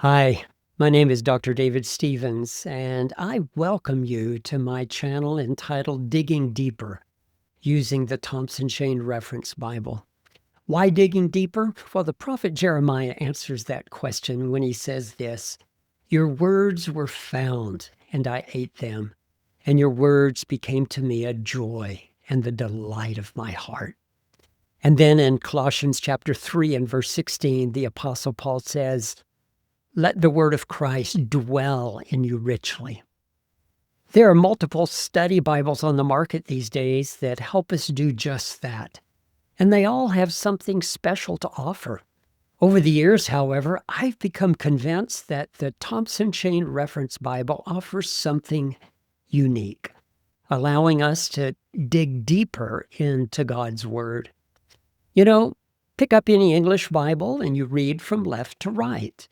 Hi, my name is Dr. David Stevens, and I welcome you to my channel entitled Digging Deeper, using the Thompson Chain-Reference Bible. Why digging deeper? Well, the prophet Jeremiah answers that question when he says this, "Your words were found, and I ate them, and your words became to me a joy and the delight of my heart." And then in Colossians chapter 3 and verse 16, the Apostle Paul says, "Let the word of Christ dwell in you richly." There are multiple study Bibles on the market these days that help us do just that. And they all have something special to offer. Over the years, however, I've become convinced that the Thompson Chain-Reference Bible offers something unique, allowing us to dig deeper into God's Word. You know, pick up any English Bible and you read from left to right.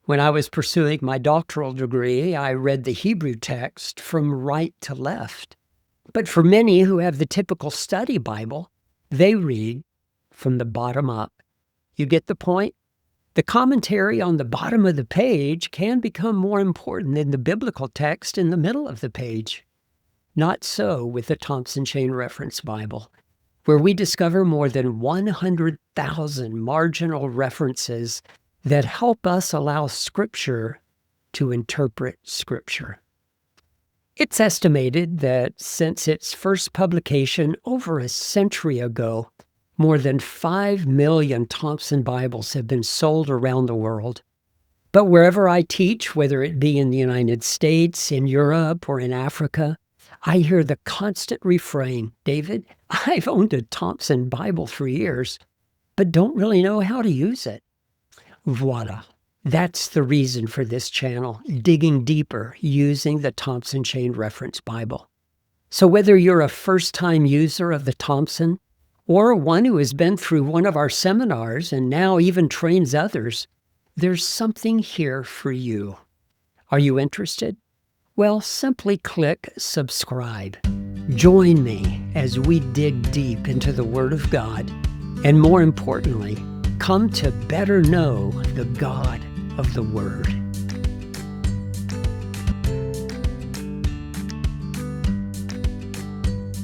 When I was pursuing my doctoral degree, I read the Hebrew text from right to left. But for many who have the typical study Bible, they read from the bottom up. You get the point? The commentary on the bottom of the page can become more important than the biblical text in the middle of the page. Not so with the Thompson Chain-Reference Bible, where we discover more than 100,000 marginal references that help us allow Scripture to interpret Scripture. It's estimated that since its first publication over a century ago, more than 5 million Thompson Bibles have been sold around the world. But wherever I teach, whether it be in the United States, in Europe, or in Africa, I hear the constant refrain, "David, I've owned a Thompson Bible for years, but don't really know how to use it." Voila. That's the reason for this channel, digging deeper using the Thompson Chain-Reference Bible. So whether you're a first-time user of the Thompson or one who has been through one of our seminars and now even trains others, there's something here for you. Are you interested? Well, simply click subscribe. Join me as we dig deep into the Word of God, and more importantly, come to better know the God of the Word.